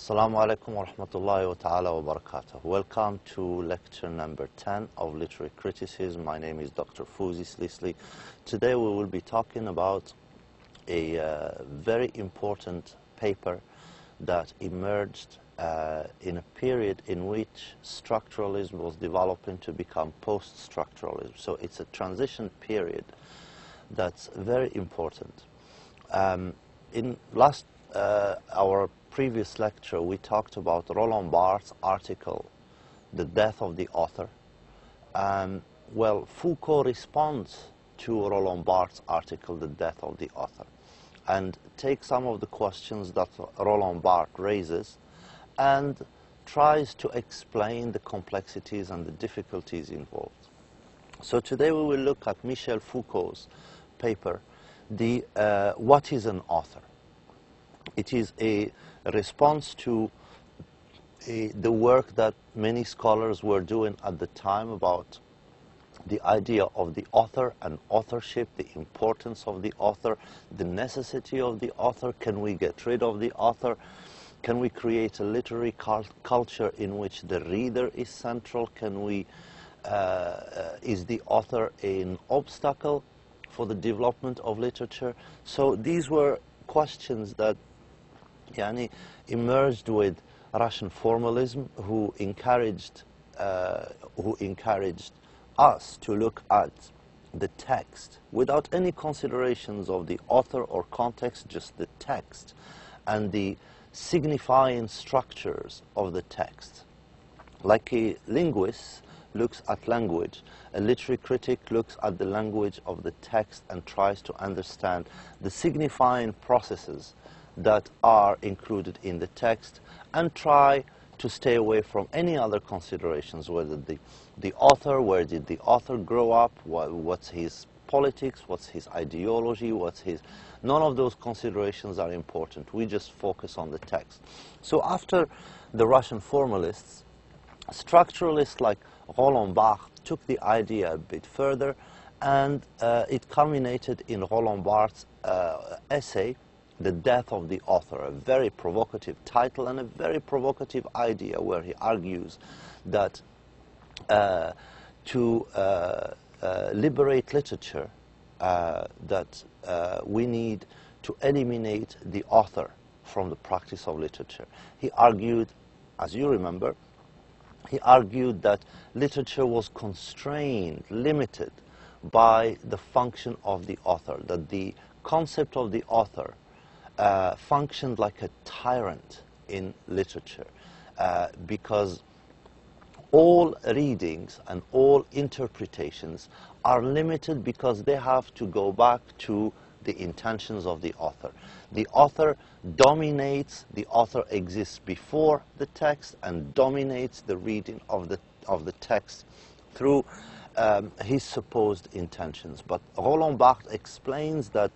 Assalamu alaikum wa rahmatullahi wa ta'ala wa barakatuh. Welcome to lecture number 10 of literary criticism. My name is Dr. Fawzi Slisley. Today we will be talking about a very important paper that emerged in a period in which structuralism was developing to become post-structuralism. So it's a transition period that's very important. In our previous lecture, we talked about Roland Barthes' article, The Death of the Author. Well, Foucault responds to Roland Barthes' article, The Death of the Author, and takes some of the questions that Roland Barthes raises and tries to explain the complexities and the difficulties involved. So today we will look at Michel Foucault's paper, What is an Author? It is a response to the work that many scholars were doing at the time about the idea of the author and authorship, the importance of the author, the necessity of the author. Can we get rid of the author? Can we create a literary culture in which the reader is central? Is the author an obstacle for the development of literature? So these were questions that emerged with Russian formalism, who encouraged us to look at the text without any considerations of the author or context, just the text and the signifying structures of the text. Like a linguist looks at language, a literary critic looks at the language of the text and tries to understand the signifying processes that are included in the text and try to stay away from any other considerations, whether the author, where did the author grow up, what's his politics, what's his ideology, none of those considerations are important. We just focus on the text. So after the Russian formalists, structuralists like Roland Barthes took the idea a bit further, and it culminated in Roland Barthes' essay, The Death of the Author, a very provocative title and a very provocative idea, where he argues that to liberate literature, that we need to eliminate the author from the practice of literature. He argued, as you remember, he argued that literature was constrained, limited by the function of the author, that the concept of the author functioned like a tyrant in literature, because all readings and all interpretations are limited because they have to go back to the intentions of the author. The author dominates, the author exists before the text and dominates the reading of the text through his supposed intentions. But Roland Barthes explains that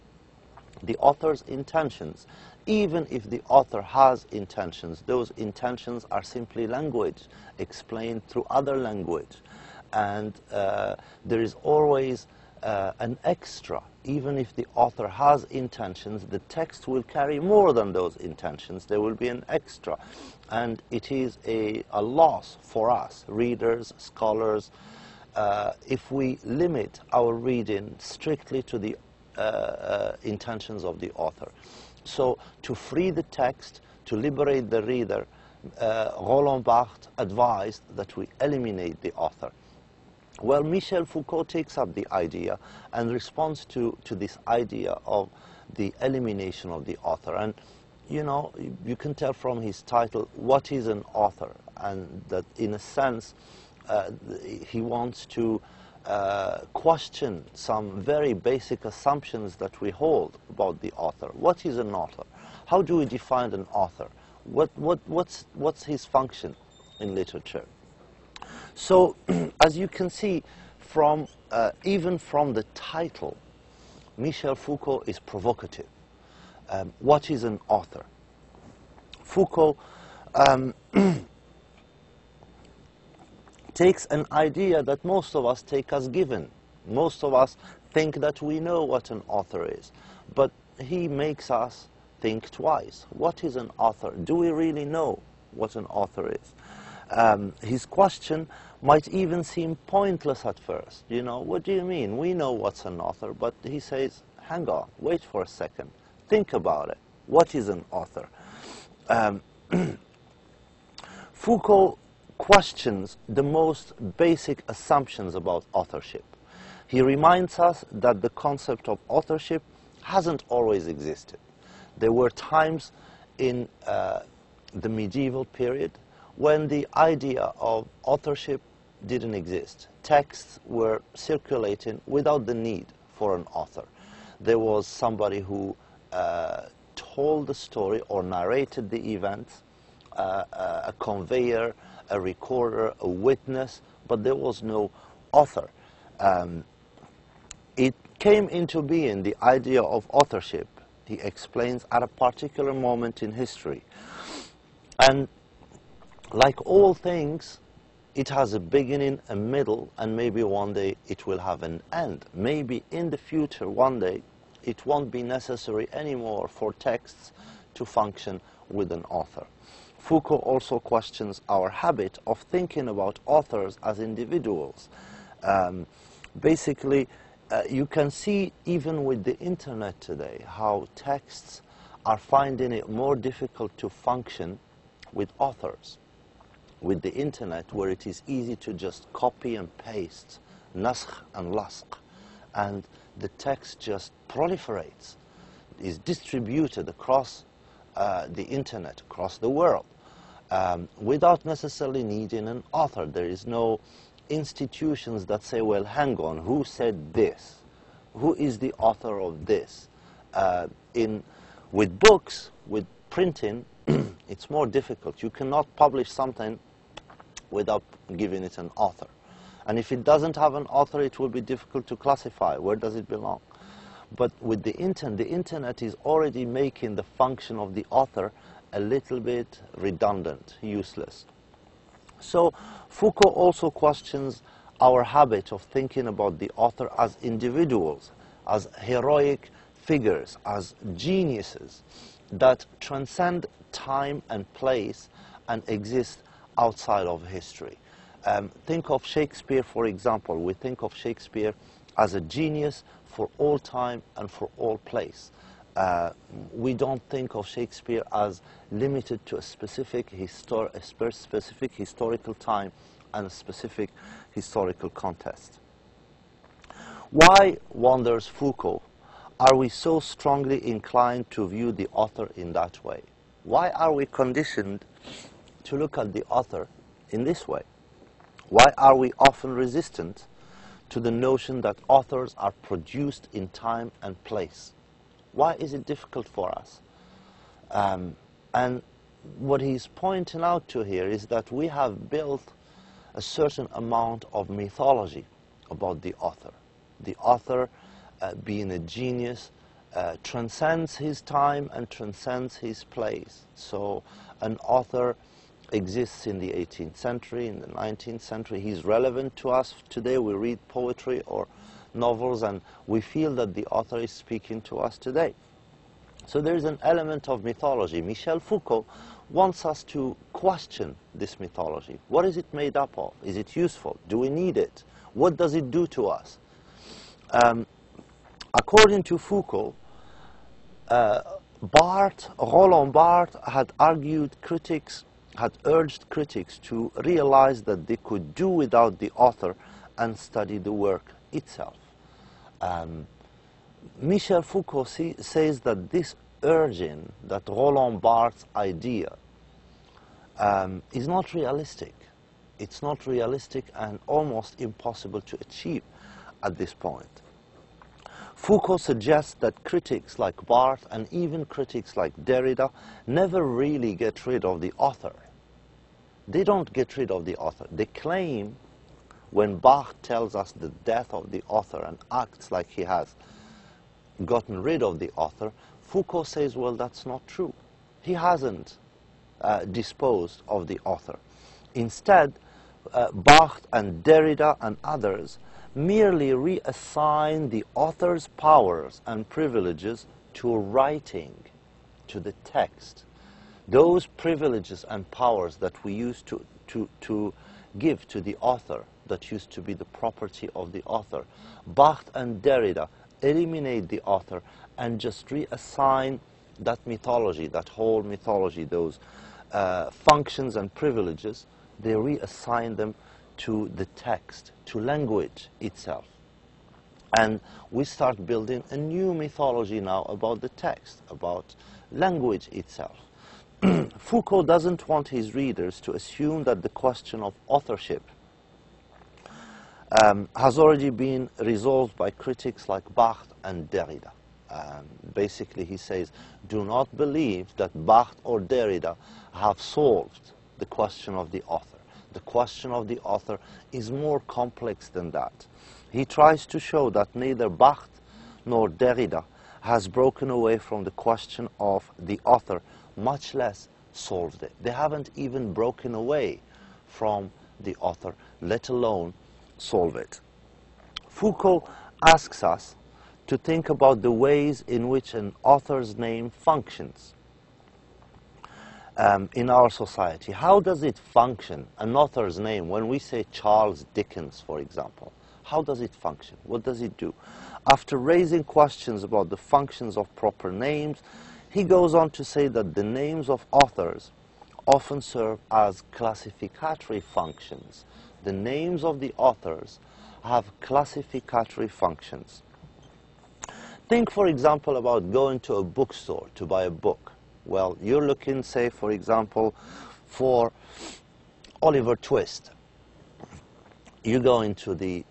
the author's intentions, even if the author has intentions, those intentions are simply language explained through other language, and there is always an extra. Even if the author has intentions, the text will carry more than those intentions. There will be an extra, and it is a loss for us, readers, scholars, if we limit our reading strictly to the intentions of the author. So to free the text, to liberate the reader, Roland Barthes advised that we eliminate the author. Well, Michel Foucault takes up the idea and responds to this idea of the elimination of the author. And you can tell from his title, What is an Author? And that in a sense he wants to question some very basic assumptions that we hold about the author. What is an author? How do we define an author? What's his function in literature? So, as you can see, from even from the title, Michel Foucault is provocative. What is an author? Foucault takes an idea that most of us take as given. Most of us think that we know what an author is. But he makes us think twice. What is an author? Do we really know what an author is? His question might even seem pointless at first. You know, what do you mean? We know what's an author, but he says, hang on, wait for a second, think about it. What is an author? Foucault questions the most basic assumptions about authorship. He reminds us that the concept of authorship hasn't always existed. There were times in the medieval period when the idea of authorship didn't exist. Texts were circulating without the need for an author. There was somebody who told the story or narrated the events, a conveyor, a recorder, a witness, but there was no author. It came into being, the idea of authorship, he explains, at a particular moment in history. And like all things, it has a beginning, a middle, and maybe one day it will have an end. Maybe in the future, one day, it won't be necessary anymore for texts to function with an author. Foucault also questions our habit of thinking about authors as individuals. Basically, you can see even with the internet today how texts are finding it more difficult to function with authors. With the internet, where it is easy to just copy and paste, naskh and lasq, and the text just proliferates, is distributed across the internet, across the world, without necessarily needing an author. There is no institutions that say, well, hang on, who said this? Who is the author of this? With books, with printing, it's more difficult. You cannot publish something without giving it an author. And if it doesn't have an author, it will be difficult to classify. Where does it belong? But with the internet is already making the function of the author a little bit redundant, useless. So Foucault also questions our habit of thinking about the author as individuals, as heroic figures, as geniuses that transcend time and place and exist outside of history. Think of Shakespeare, for example. We think of Shakespeare as a genius for all time and for all place. We don't think of Shakespeare as limited to a specific historical time and a specific historical context. Why, wonders Foucault, are we so strongly inclined to view the author in that way? Why are we conditioned to look at the author in this way? Why are we often resistant to the notion that authors are produced in time and place? Why is it difficult for us? And what he's pointing out to here is that we have built a certain amount of mythology about the author. The author, being a genius, transcends his time and transcends his place. So an author exists in the 18th century, in the 19th century. He's relevant to us today. We read poetry or novels and we feel that the author is speaking to us today. So there's an element of mythology. Michel Foucault wants us to question this mythology. What is it made up of? Is it useful? Do we need it? What does it do to us? According to Foucault, Roland Barthes had urged critics to realize that they could do without the author and study the work itself. Michel Foucault says that this urging, that Roland Barthes' idea, is not realistic. It's not realistic and almost impossible to achieve at this point. Foucault suggests that critics like Barthes and even critics like Derrida never really get rid of the author. They don't get rid of the author. They claim, when Barthes tells us the death of the author and acts like he has gotten rid of the author, Foucault says, well, that's not true. He hasn't disposed of the author. Instead, Barthes and Derrida and others merely reassign the author's powers and privileges to writing, to the text. Those privileges and powers that we used to give to the author, that used to be the property of the author, Barthes and Derrida eliminate the author and just reassign that mythology, that whole mythology, those functions and privileges, they reassign them to the text, to language itself. And we start building a new mythology now about the text, about language itself. Foucault doesn't want his readers to assume that the question of authorship has already been resolved by critics like Barthes and Derrida. Basically, he says, do not believe that Barthes or Derrida have solved the question of the author. The question of the author is more complex than that. He tries to show that neither Barthes nor Derrida has broken away from the question of the author, much less solved it. They haven't even broken away from the author, let alone solve it. Foucault asks us to think about the ways in which an author's name functions in our society. How does it function, an author's name, when we say Charles Dickens, for example? How does it function? What does it do? After raising questions about the functions of proper names, he goes on to say that the names of authors often serve as classificatory functions. The names of the authors have classificatory functions. Think, for example, about going to a bookstore to buy a book. Well, you're looking, say, for example, for Oliver Twist. You go into the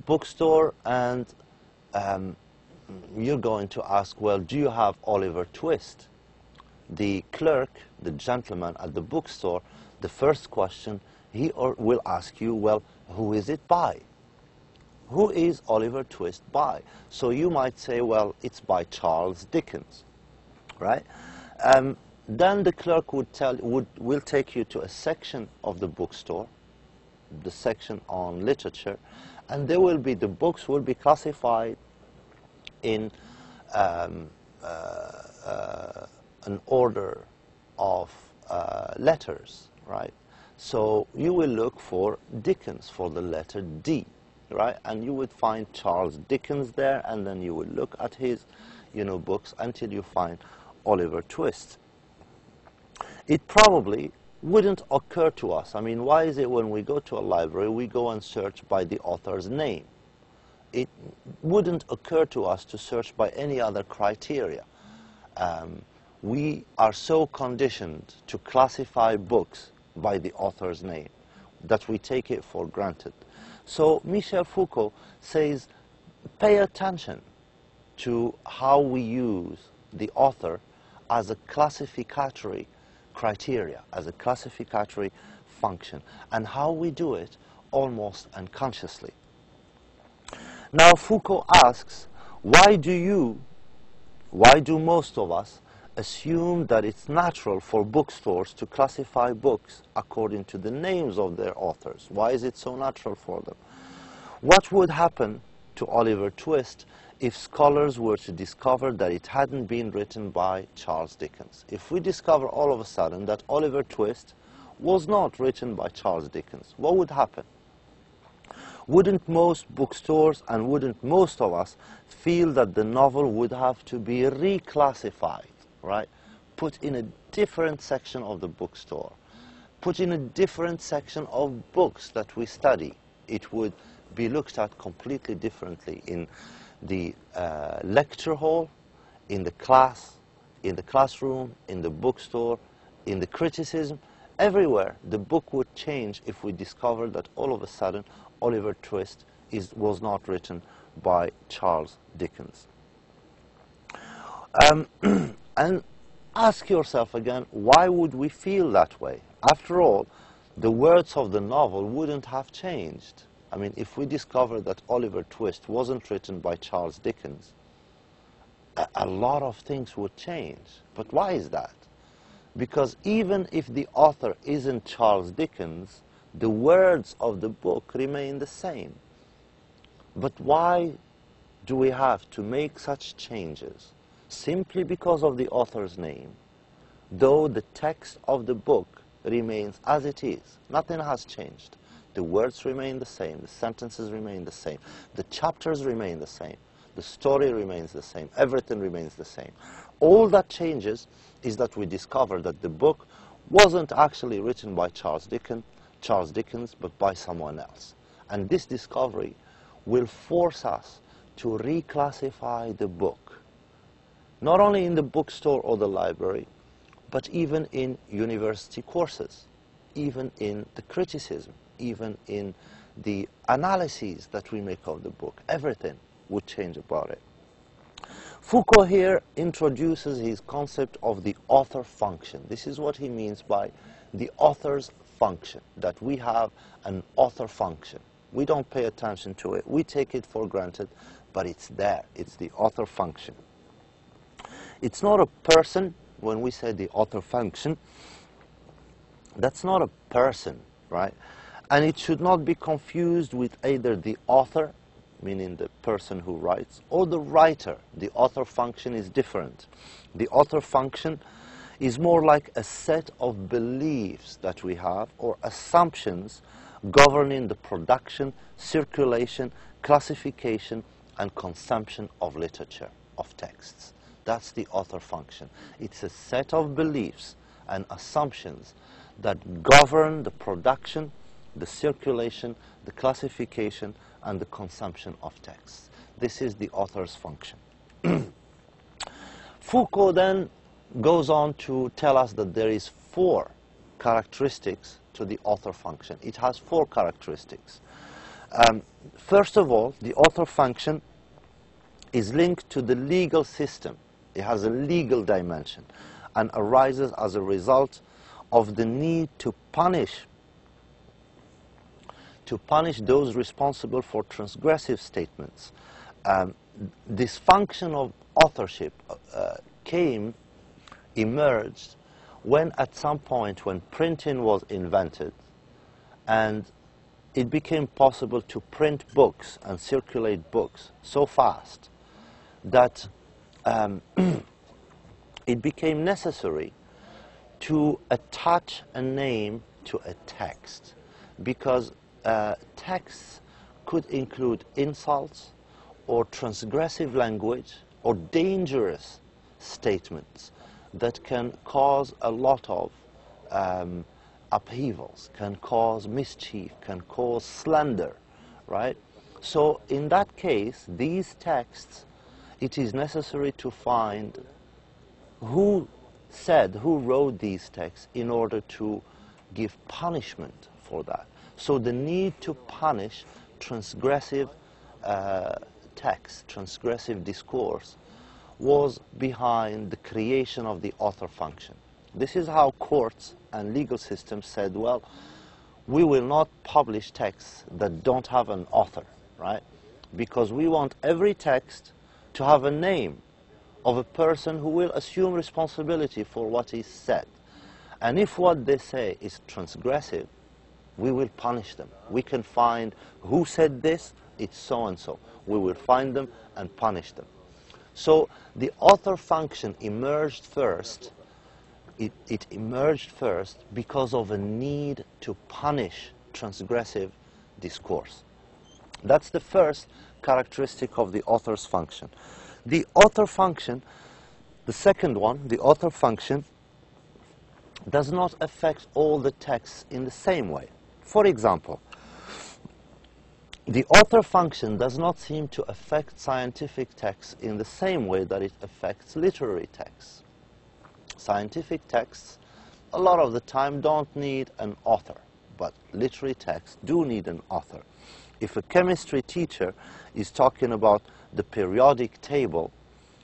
bookstore and you're going to ask, well, do you have Oliver Twist? The clerk, the gentleman at the bookstore, the first question he will ask you, well, who is it by? Who is Oliver Twist by? So you might say, well, it's by Charles Dickens, right? Then the clerk will take you to a section of the bookstore, the section on literature, and there will be, the books will be classified in an order of letters, right? So you will look for Dickens, for the letter D, right? And you would find Charles Dickens there, and then you would look at his, books until you find Oliver Twist. It probably wouldn't occur to us. I mean, why is it when we go to a library, we go and search by the author's name? It wouldn't occur to us to search by any other criteria. We are so conditioned to classify books by the author's name that we take it for granted. So Michel Foucault says, pay attention to how we use the author as a classificatory criteria, as a classificatory function, and how we do it almost unconsciously. Now Foucault asks, why do most of us assume that it's natural for bookstores to classify books according to the names of their authors? Why is it so natural for them? What would happen to Oliver Twist if scholars were to discover that it hadn't been written by Charles Dickens? If we discover all of a sudden that Oliver Twist was not written by Charles Dickens, what would happen? Wouldn't most bookstores and wouldn't most of us feel that the novel would have to be reclassified, right? Put in a different section of the bookstore, put in a different section of books that we study. It would be looked at completely differently in the lecture hall, in the class, in the classroom, in the bookstore, in the criticism. Everywhere the book would change if we discovered that all of a sudden Oliver Twist was not written by Charles Dickens. And ask yourself again, why would we feel that way? After all, the words of the novel wouldn't have changed. I mean, if we discovered that Oliver Twist wasn't written by Charles Dickens, a lot of things would change. But why is that? Because even if the author isn't Charles Dickens, the words of the book remain the same. But why do we have to make such changes, simply because of the author's name, though the text of the book remains as it is. Nothing has changed. The words remain the same, the sentences remain the same, the chapters remain the same, the story remains the same, everything remains the same. All that changes is that we discover that the book wasn't actually written by Charles Dickens, but by someone else. And this discovery will force us to reclassify the book, not only in the bookstore or the library, but even in university courses, even in the criticism, even in the analyses that we make of the book. Everything would change about it. Foucault here introduces his concept of the author function. This is what he means by the author's function, that we have an author function. We don't pay attention to it. We take it for granted, but it's there. It's the author function. It's not a person. When we say the author function, that's not a person, right? And it should not be confused with either the author, meaning the person who writes, or the writer. The author function is different. The author function is more like a set of beliefs that we have, or assumptions governing the production, circulation, classification, and consumption of literature, of texts. That's the author function. It's a set of beliefs and assumptions that govern the production, the circulation, the classification, and the consumption of texts. This is the author's function. Foucault then goes on to tell us that there is 4 characteristics to the author function. It has 4 characteristics. First of all, the author function is linked to the legal system. It has a legal dimension and arises as a result of the need to punish those responsible for transgressive statements. This function of authorship emerged when at some point when printing was invented and it became possible to print books and circulate books so fast that it became necessary to attach a name to a text, because texts could include insults or transgressive language or dangerous statements that can cause a lot of upheavals, can cause mischief, can cause slander, right? So in that case, these texts, it is necessary to find who wrote these texts in order to give punishment for that. So the need to punish transgressive text, transgressive discourse, was behind the creation of the author function. This is how courts and legal systems said, well, we will not publish texts that don't have an author, right? Because we want every text to have a name of a person who will assume responsibility for what is said. And if what they say is transgressive, we will punish them. We can find who said this, it's so-and-so. We will find them and punish them. So the author function emerged first. It emerged first because of a need to punish transgressive discourse. That's the first characteristic of the author's function. The author function, the second one, the author function, does not affect all the texts in the same way. For example, the author function does not seem to affect scientific texts in the same way that it affects literary texts. Scientific texts, a lot of the time, don't need an author, but literary texts do need an author. If a chemistry teacher is talking about the periodic table,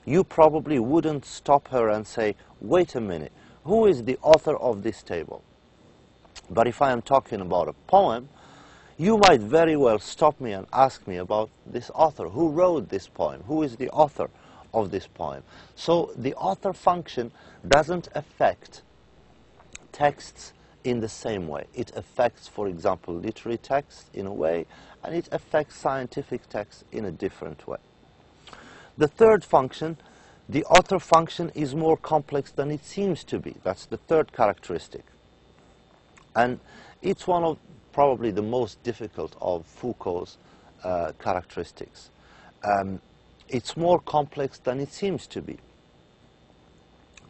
you probably wouldn't stop her and say, wait a minute, who is the author of this table? But if I am talking about a poem, you might very well stop me and ask me about this author. Who wrote this poem? Who is the author of this poem? So the author function doesn't affect texts in the same way. It affects, for example, literary texts in a way, and it affects scientific texts in a different way. The third function The author function is more complex than it seems to be. That's the third characteristic. And it's one of probably the most difficult of Foucault's characteristics. It's more complex than it seems to be.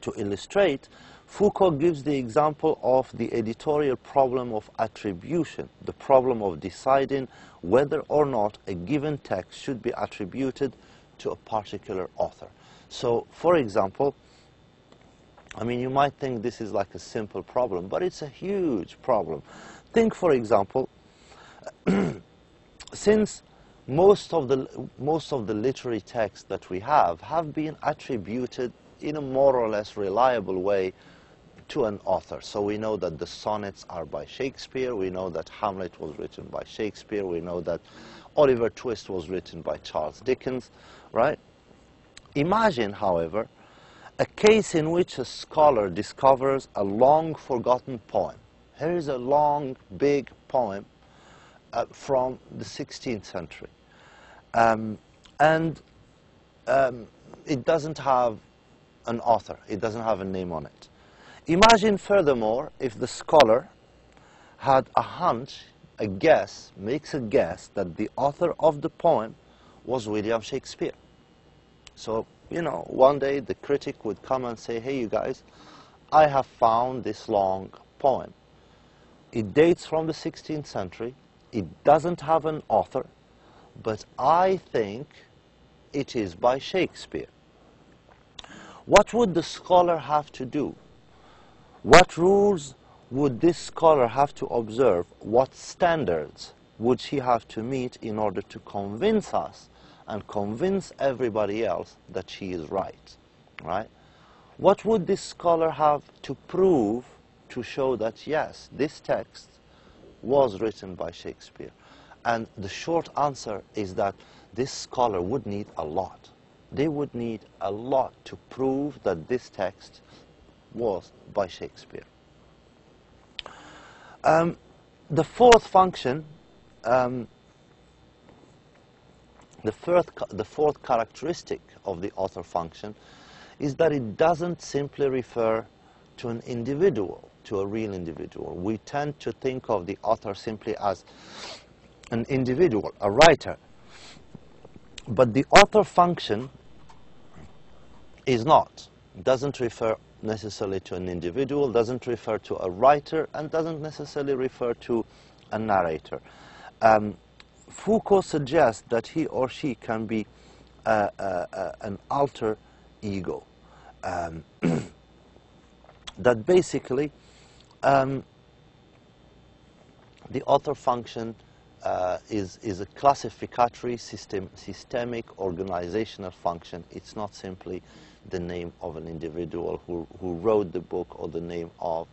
To illustrate, Foucault gives the example of the editorial problem of attribution, the problem of deciding whether or not a given text should be attributed to a particular author. So, for example, I mean, you might think this is like a simple problem, but it's a huge problem. Think, for example, since most of the literary texts that we have been attributed in a more or less reliable way to an author. So we know that the sonnets are by Shakespeare, we know that Hamlet was written by Shakespeare, we know that Oliver Twist was written by Charles Dickens, right? Imagine, however, a case in which a scholar discovers a long forgotten poem. Here is a long, big poem from the 16th century. It doesn't have an author, it doesn't have a name on it. Imagine, furthermore, if the scholar had a hunch, a guess, makes a guess that the author of the poem was William Shakespeare. So, you know, one day the critic would come and say, hey, you guys, I have found this long poem. It dates from the 16th century. It doesn't have an author, but I think it is by Shakespeare. What would the scholar have to do? What rules would this scholar have to observe? What standards would she have to meet in order to convince us and convince everybody else that she is right? Right? What would this scholar have to prove to show that, yes, this text was written by Shakespeare? And the short answer is that this scholar would need a lot. They would need a lot to prove that this text was by Shakespeare. The fourth function, the fourth characteristic of the author function is that it doesn't simply refer to an individual, to a real individual. We tend to think of the author simply as an individual, a writer. But the author function is not. It doesn't refer necessarily to an individual, doesn't refer to a writer, and doesn't necessarily refer to a narrator. Foucault suggests that he or she can be an alter ego. That basically the author function is a classificatory, systemic, organizational function. It's not simply the name of an individual who wrote the book, or the name of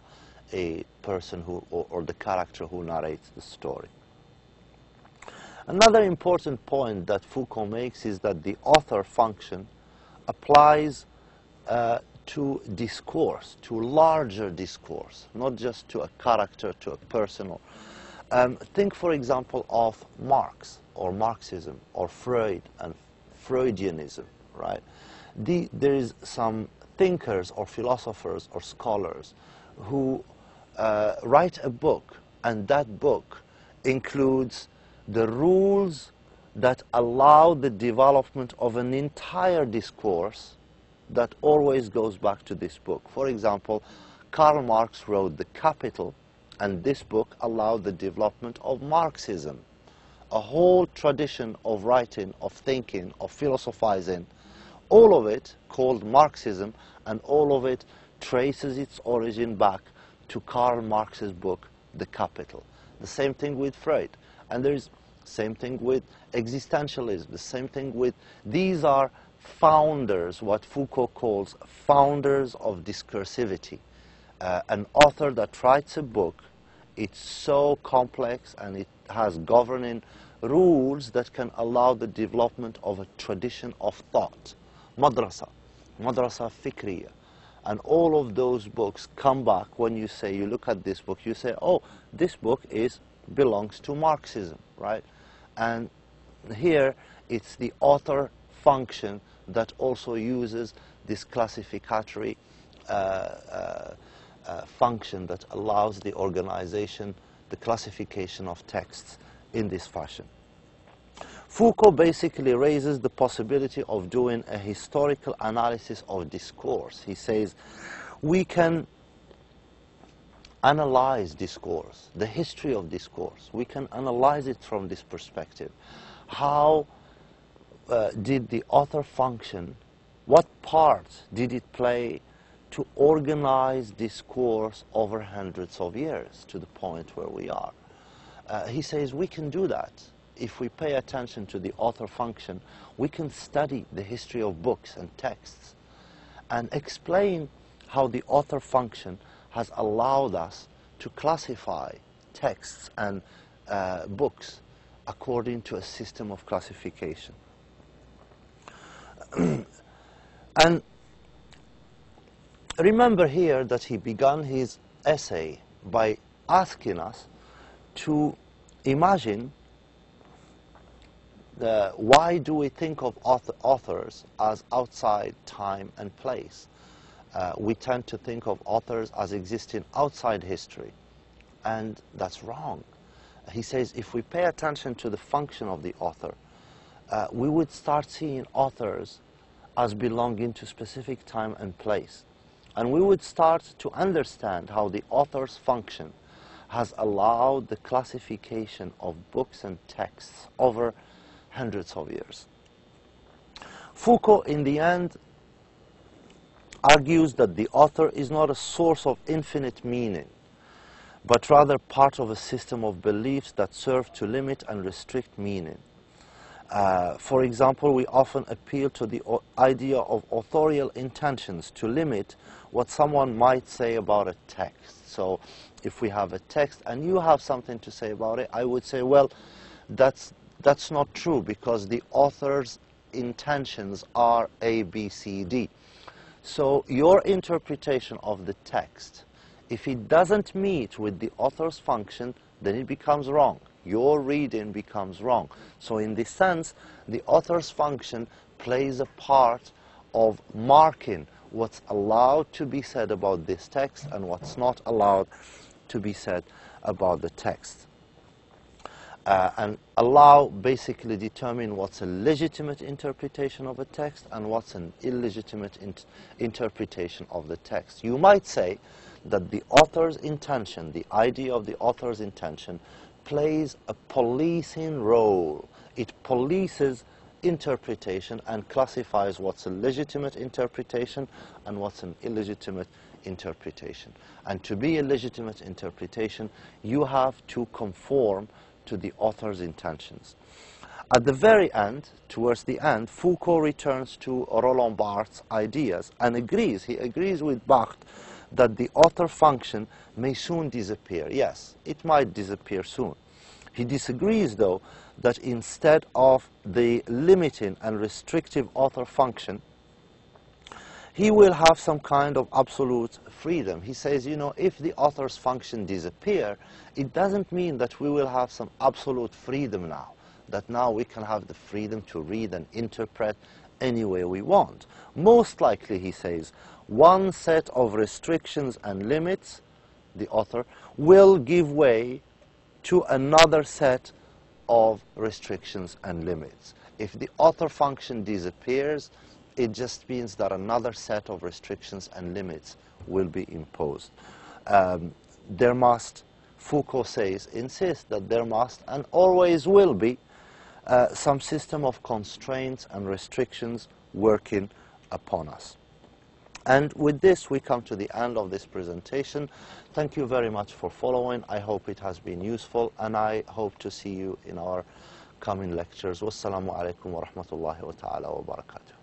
a person or the character who narrates the story. Another important point that Foucault makes is that the author function applies to discourse, to larger discourse, not just to a character, to a person. Think, for example, of Marx, or Marxism, or Freud and Freudianism, right? There is some thinkers or philosophers or scholars who write a book, and that book includes the rules that allow the development of an entire discourse that always goes back to this book. For example, Karl Marx wrote The Capital, and this book allowed the development of Marxism, a whole tradition of writing, of thinking, of philosophizing, all of it called Marxism, and all of it traces its origin back to Karl Marx's book, The Capital. The same thing with Freud, and there's same thing with existentialism, the same thing with, these are founders, what Foucault calls founders of discursivity. An author that writes a book, it's so complex and it has governing rules that can allow the development of a tradition of thought. Madrasa fikriya. And all of those books come back when you say, you look at this book, you say, oh, this book belongs to Marxism, right? And here it's the author function that also uses this classificatory function that allows the organization, the classification of texts in this fashion. Foucault basically raises the possibility of doing a historical analysis of discourse. He says we can analyze discourse, the history of discourse. We can analyze it from this perspective. How did the author function? What part did it play to organize discourse over hundreds of years to the point where we are? He says we can do that. If we pay attention to the author function, we can study the history of books and texts and explain how the author function has allowed us to classify texts and books according to a system of classification. And remember here that he began his essay by asking us to imagine why do we think of authors as outside time and place? We tend to think of authors as existing outside history, and that's wrong. He says if we pay attention to the function of the author, we would start seeing authors as belonging to specific time and place. And we would start to understand how the author's function has allowed the classification of books and texts over hundreds of years. Foucault, in the end, argues that the author is not a source of infinite meaning, but rather part of a system of beliefs that serve to limit and restrict meaning. For example, we often appeal to the idea of authorial intentions to limit what someone might say about a text. So if we have a text and you have something to say about it, I would say, well, that's not true because the author's intentions are A, B, C, D. So your interpretation of the text, if it doesn't meet with the author's function, then it becomes wrong. Your reading becomes wrong. So in this sense, the author's function plays a part of marking what's allowed to be said about this text and what's not allowed to be said about the text. And basically determine what's a legitimate interpretation of a text and what's an illegitimate interpretation of the text. You might say that the author's intention, the idea of the author's intention, plays a policing role. It polices interpretation and classifies what's a legitimate interpretation and what's an illegitimate interpretation. And to be a legitimate interpretation, you have to conform to the author's intentions. At the very end, towards the end, Foucault returns to Roland Barthes' ideas and agrees. He agrees with Barthes that the author function may soon disappear. Yes, it might disappear soon. He disagrees, though, that instead of the limiting and restrictive author function, he will have some kind of absolute freedom. He says, you know, if the author's function disappear, it doesn't mean that we will have some absolute freedom now, that now we can have the freedom to read and interpret any way we want. Most likely, he says, one set of restrictions and limits, the author, will give way to another set of restrictions and limits. If the author function disappears, it just means that another set of restrictions and limits will be imposed. There must, Foucault says, insist that there must and always will be some system of constraints and restrictions working upon us. And with this, we come to the end of this presentation. Thank you very much for following. I hope it has been useful, and I hope to see you in our coming lectures. Wassalamu alaikum wa rahmatullahi wa ta'ala wa barakatuh.